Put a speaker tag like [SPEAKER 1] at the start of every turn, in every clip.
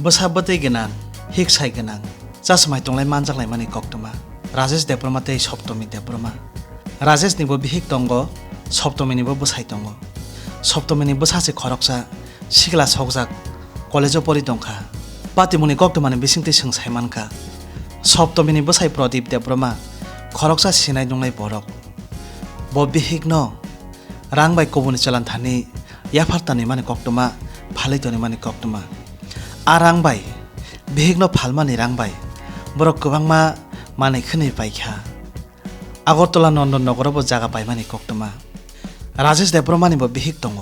[SPEAKER 1] बोसाबतै गोनां हिक्साय गोनां चासमाय तंलाय मानजालाय माने कक्तमा राजेश देब्रमा तै सप्तमी देब्रमा राजेशनिबो बिहिक दंग सप्तमीनिबो बोसाय दंग सप्तमीनि बोसासे खरकसा सिगला सकजाक कलेजाव परि दंखा पातिमुनि कक्तमानि बिसिंथि सोंसाय मानखा सप्तमीनि बोसाय प्रदीप देब्रमा खरकसा सिनाय दंलाय बरक ब बिहिक न रांबाय कबुनि चलान थानि याफारतानि माने कक्तमा फालैतनि माने कक्तमा आ रांबाय बिहिक न फालमानि रांबाय बरक गोबांमा माने खोनि पाइखा আগরতলা নন্দন নগরাবো জায়গা পাইমানি কক্তমা রাজেশ দেব্রমানিবো বিহিক দङ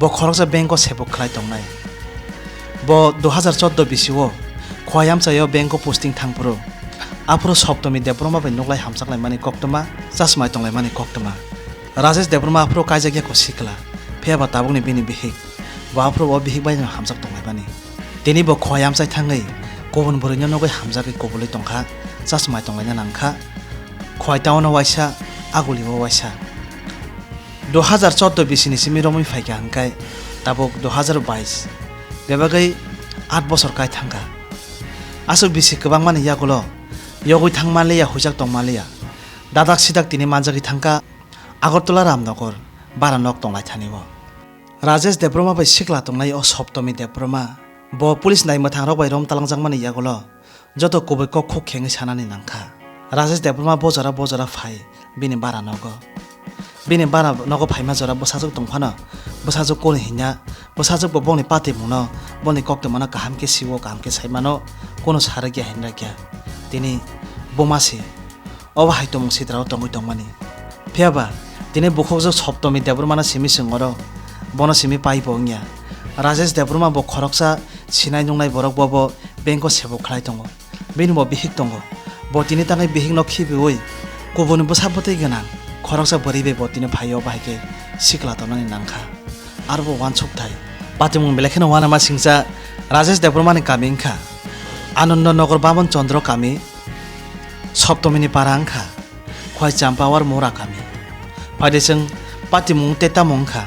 [SPEAKER 1] ব খরকজা বেংক সেবক খাই দंनाय ব 2014 बिसिओ खयामचायो बेंक पोस्टिं थांपुरो आपुरो सप्तमी देब्रमा बै नगलाय हामसाकलाय माने कक्तमा चासमाय दंलाय माने कक्तमा राजेश देब्रमा आपुरो कायजागियाखौ सिखला फेबा ताबुंनि बिनि बिहिक ब आपुरो ब बिहिक बाय हामसाक दंलाय माने दिनै ब खयामचाय थाङै गुबुन बरैनो नगै हामजागै कबुलै दंखा चासमाय दंलायना नांखा खयटाउन वाइसा आगुलिबो वाइसा 2014 बिसिनि सिमिरमै फाइका हांकाय ताबुक 2022 बेबागै 8 बছर काय थांगा आसु बिसि गोबां माने यागुलो यगै थांमालिया हुजाक दंमालिया दादाक सिदाक तिनि मानजागै थांगा আগরতলা रामनगर बारा नक दंलाय थानिबो राजेश देब्रमा बै सिखला दंनाय अ सप्तमी देब्रमा ब पुलिस नायमो थांराव बै रम तालांजां माने यागुलो जत कबै क खेङै सानानि नांखा राजेश देब्रमा बजरा फाइ बिनि बारा नगो फाइमा जरा बसाजुक दंफानो बसाजुक कोन हिnya बसाजुक बबंनि पाते मुनो बनि कक्ते मना काम के सिवो काम के साइमानो कोनो सारे गया हिन्ना गया तिनी बोमासे अबा हाइतो मुसिद्राव दंगै दंमानि फेबा तिनी बुखौजो सप्तमी देब्रमाना सिमि सिंगरो बनो सिमि पाइबो ङिया राजेश देब्रमा ब खरकसा सिनाय नुंनाय बरक बबो बेंको सेबो खलाय दङ बेनि बो बिहिक दङ बतिनि ताङै बिहिक न खिबिवै गुबुन बोसाबतै गोनां खरकसा बोरैबे बतिनि फाइयो बाहायके सिखला तनानि नांखा आरोबो वान सप्ताय पातिमुं बेलेखेनो वाना मा सिंसा राजेश देब्रमानि कामिंखा आनन्द नगर बामन चन्द्र कामी सप्तमीनि पारांखा खय चाम्पावार मोरा कामी फाइदेसों पातिमुं तेता मुंखा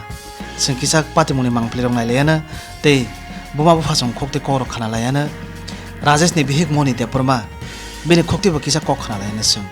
[SPEAKER 1] सिंकिसा पातिमुंनि मांप्लिरं नायलायानो तै बुमाबो फासं खक्ते कर खानालायानो राजेशनि बिहिक मनि देब्रमा बेनि खक्तिबो किसा क खानालायानो सों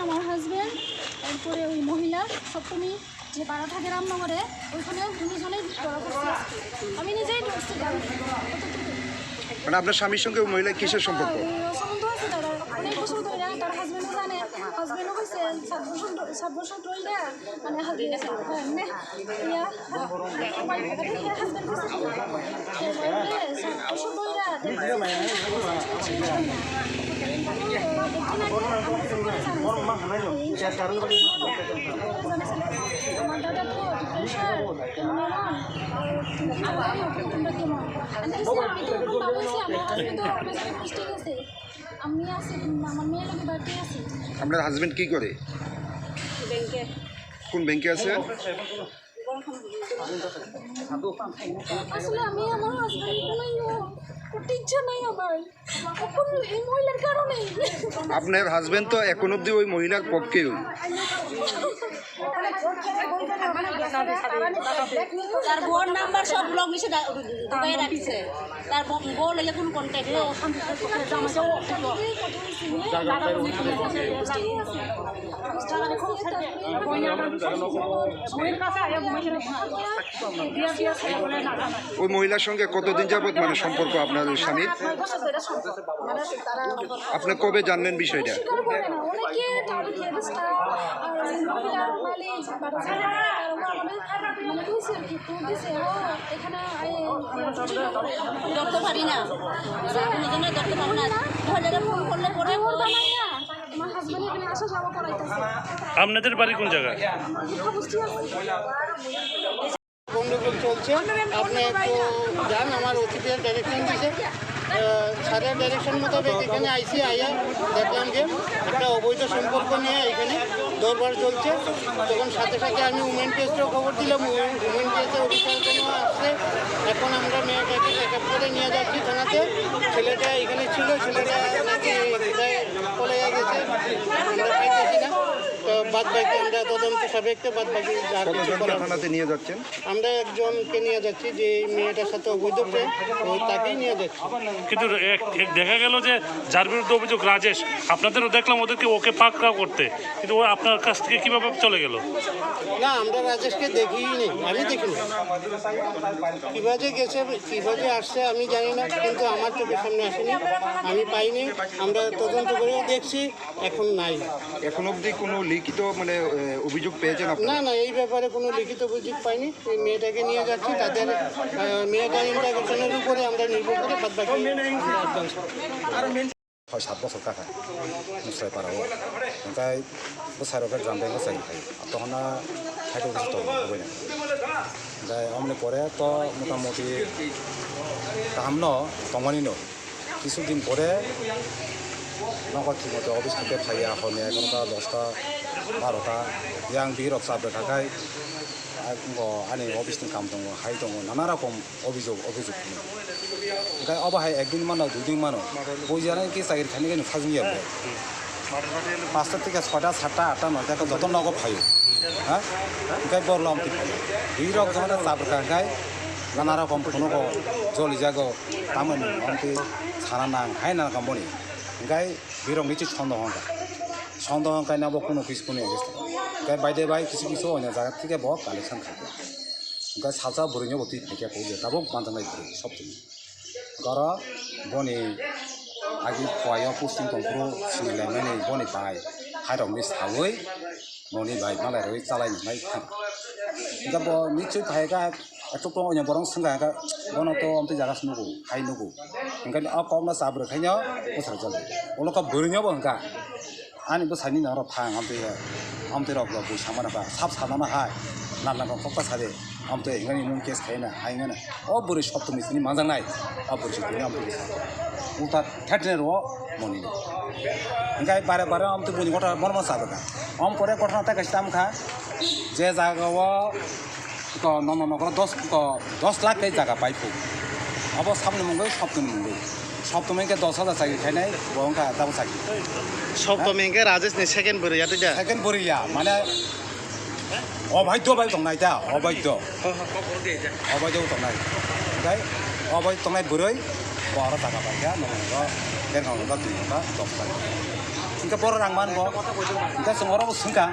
[SPEAKER 2] আমার হাজবেন্ড এরপরে ওই মহিলা সপ্তমী যে পাড়া থাকে রামনগরে ওইখানে দুজনেই ধরা পড়ছে আমি নিজেই ধরছি
[SPEAKER 3] মানে আপনার স্বামীর সঙ্গে মহিলা কিসের সম্পর্ক
[SPEAKER 2] সম্বন্ধ আছে তারা অনেক বছর ধরে তার হাজবেন্ডও জানে হাজবেন্ডও কইছে 7 বছর ধরে মানে হাজবেন্ড আছে মানে ইয়া হাজবেন্ড কইছে 7 বছর ধরে আমার দাদা তো প্রেশার কেমন আমি আছি আমার মেয়ের লোকে বাড়িতে আছি
[SPEAKER 3] আপনার হাজবেন্ড কি করে
[SPEAKER 2] ব্যাংকে
[SPEAKER 3] কোন ব্যাংকে আছে
[SPEAKER 2] আসলে আমি আমার হাজবেন্ড কোনো ইচ্ছা নাই আমার এখন এই মহিলার কারণে
[SPEAKER 3] আপনার হাজবেন্ড তো এখন অবধি ওই মহিলার পক্ষেই
[SPEAKER 4] তার বোর নাম্বার সব ব্লক লিখে ঢুকাই রাখছে তার বউ লইলে কোন কন্ট্যাক্ট নেই
[SPEAKER 3] ওই মহিলার সঙ্গে কতদিন যাবত মানে সম্পর্ক আপনার স্বামীর আপনি কবে জানলেন বিষয়টা
[SPEAKER 4] ধরতে পারি না ধরতে পারি না ফোন করলে পরে
[SPEAKER 2] হাজবেন্ড এখানে আসা যাওয়া করাইতেছে
[SPEAKER 5] আপনাদের বাড়ি কোন জায়গায়?
[SPEAKER 2] ভিক্ষা বুঝতে আছে
[SPEAKER 6] গন্ডগোল চলছে আপনি একটু যান আমার অতিথির ডাইরেকশন দিছে স্যারের ডাইরেকশন মোতাবেক এখানে আইসি আইয়া দেখলাম যে একটা অবৈধ সম্পর্ক নিয়ে এখানে দরবার চলছে তখন সাথে সাথে আমি উমেন কেসটাও খবর দিলাম উমেন কেসে অফিসার কোনো আসছে এখন আমরা মেয়েটাকে চেক আপ করে নিয়ে যাচ্ছি থানাতে ছেলেটা এখানে ছিল ছেলেটা নাকি চলে গেছে আমরা পাইতেছি না তো বাদ বাকি আমরা তদন্ত সাপেক্ষে বাদ বাকি যা কিছু
[SPEAKER 3] কতজনকে
[SPEAKER 6] করার
[SPEAKER 3] থানাতে নিয়ে যাচ্ছেন?
[SPEAKER 6] আমরা একজনকে নিয়ে যাচ্ছি যে এই মেয়েটার সাথে অবৈধ প্রেম ওই তাকেই নিয়ে যাচ্ছি
[SPEAKER 5] কিন্তু দেখা গেল যে যার বিরুদ্ধে অভিযোগ রাজেশ, আপনাদেরও দেখলাম ওকে পাকড়াও করতে, কিন্তু ও আপনার কাছ থেকে কিভাবে চলে গেল?
[SPEAKER 6] না আমরা রাজেশকে দেখিই নি আমি দেখিনি কীভাবে গেছে কীভাবে আসছে আমি জানি না কিন্তু আমার চোখের সামনে আসেনি আমি পাইনি আমরা তদন্ত করেও দেখছি এখন নাই
[SPEAKER 3] এখন অবধি কোনো লিখিত মানে অভিযোগ পেয়েছেন
[SPEAKER 6] না
[SPEAKER 3] আপনারা?
[SPEAKER 6] না এই ব্যাপারে কোনো লিখিত অভিযোগ পাইনি এই মেয়েটাকে নিয়ে যাচ্ছি তাদের মেয়েটার ইন্টারভিউশনের উপরে আমরা নির্ভর করে বাদ বাকি অ্যাডভান্স
[SPEAKER 7] 6-7 বছর কাকা মুসরাই পারাও ओमफ्राय बोसोराव जामबाय मोसाहैखायो तखना हाइट अफिस दं होबायना ओमफ्राय अमने परे तो मोटामुटि गाहाम न दंमानि न কিছুদিন পরে नगद ठीक मতো अफिस থেকে ফাইয়া হনে 11টা 10টা 12টা yang बिरक साबे थाखाय आंनि अफिसनि काम दङ हाइ दङ नाना रकम अभियोग ओमफ्राय अबाहाय एकदिन मानाव दुदिन मानाव बयजानाय के जागिर खानिखाय नुखाजों आरो 5টা থেকে 6টা 7টা 8টা 9টা যত नगद फायो हा ओमफ्राय बरलाम फायो बिरक जमाना जाबखाय नाना रकम फनोको जलि जागो तामोन ओमफ्राय साना नां हाय ना कामबनि ओमफ्राय बिरक निचि सन्देहखाय नाबो कोनो किसुखौनो एगेस्ट ओमफ्राय बायदे बाय किसु किसु अन्य जायगा থেকে बहुत कालेक्शन खायो ओमफ्राय साजा बुरैनो बति फाइया कौजे दाबो मानजानाय बुरै सबथिं gara boni agi khoyo posting tongpro sinilai boni bai hairok ni sawoi boni bai malai roi chalai nai kham ga bo nichoi phaiga atopro onya borong sanga ga bono to amte jaga snugo hai nugo engkai a komna sabro khaino bosar jale oloka burnya bo engka ani bo sani na ro phang amte rok bo samana ba sap sanana hai nana ko kokka sade amte engani mun case khaina haingana o buri soptumi sini manjanai a buri sini amte ulta thatne ro moni engkai bare bare amte buni gota bonma sadoka am pore gotana ta kastam kha je jagawo ko no ko 10 lakh kai jaga paipu abo samne mungoi সপ্তমীকে 10,000 চাকরি খাই নাই বরংকা দাবো চাকরি
[SPEAKER 1] সপ্তমীকে রাজেশ নি second বরিয়া তো যা
[SPEAKER 7] second বরিয়া মানে অবৈধ by দंनाय दा অবৈধ दंनाय ओमफ्राय अबैध दंनाय बोरै बर टाका पाइया नंगौ देरगावनो दुइगा 10 लाख इनका बर रां मान गो इनका संगराबो संका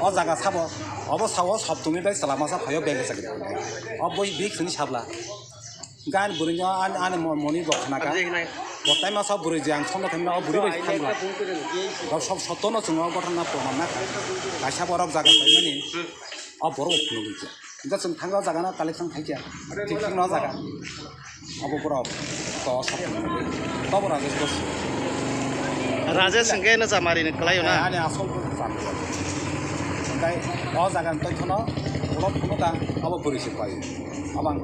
[SPEAKER 7] अ जागा साबो अबो सावो सप्तमी बाय सालामासा फायो बेंक चाकरि अब बय बिक सुनि साबला गान बुरैनो आन मनि दखनाका गताय मासा बुरै जां सन्द खामना बुरै बाय थांला गाव सब सत्तनो जोङो गथना प्रमाण ना गायसा बरक जागा पाइमानि अ बरक खुनुगुजा इनका जों थांगा जागाना कालेक्शन खाइया थिखिं न जागा अब बरक तो सब तब
[SPEAKER 1] राजेश संगे न जामारि न कलायो ना
[SPEAKER 7] आने आसल जाम ओमफ्राय अ जागान तथ्यनो उलट खुनुगा अब बुरैसो पायो अब आं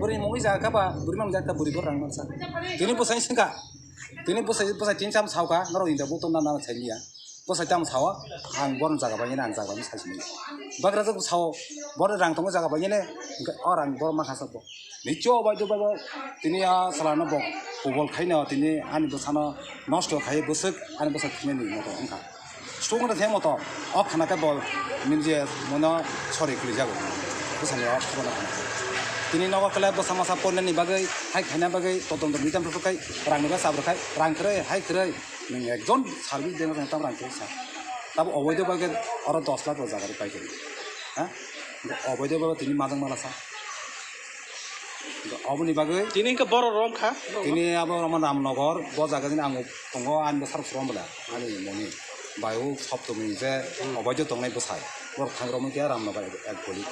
[SPEAKER 7] बुरै मङै जागाबा बुरै मान जागा बुरैखौ रां मानसा दिनै बोसाय संगा दिनै बोसाय तिन साम सावगा नरो इंदा बतो ना साइलिया बोसाय दाम सावा आं बरन जागा बायने आं जागा नि साइसनि बाग्रा जग साव बर रां दङ जागा बायने अ रां बर माखासा ब निचो बायदो बाबा दिनै आ सालानो बक बल खाइनो दिनै आनि बोसानो नष्ट खाइ बोसक आनि बोसक खिने मतो अंका स्टोंगना थे मतो अ खानाका बल मिनजे मनो सरि खुलि जागो बोसानि अ खबना दिनै नगद कले बोसा मासा पननि बागै हाइ खाइना बागै तदन्त मिटामफोरखाय रांनिबा साब्रखाय रां खरै हाइ खरै नों एकजन सार्भिस देना थां रां खरै सा तब अवैध बागै अर 10 लाख जागारि पाइगोन हा अवैध बागै दिनै माजों मालासा अबनि बागै
[SPEAKER 1] दिनै के बर रम खा
[SPEAKER 7] दिनै अब रामनगर ब जागाजों आं दङ आंबो सार फ्रमबला आंनि मनि बायु सप्तमी जे अवैध दंनाय बोसाय बर थांग्रमो के रामनगर एक गली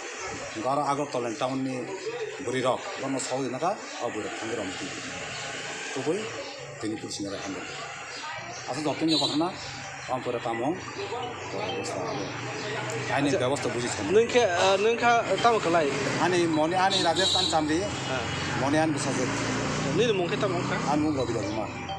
[SPEAKER 7] गार आगरतला टाउननि बुरिरक बन साउ दिनका अबुर थांग्रम तुबै दिनै पुलिसनि हान्दो आसा जतनि घटना পরে পামো আইনি ব্যবস্থা বুঝেছেন
[SPEAKER 1] नोंखा तामोखौलाय
[SPEAKER 7] आंनि राजेश चामरी मने आन बिसाजो
[SPEAKER 1] नि मुंखे तामोखा
[SPEAKER 7] आन मुं रवि रघुमार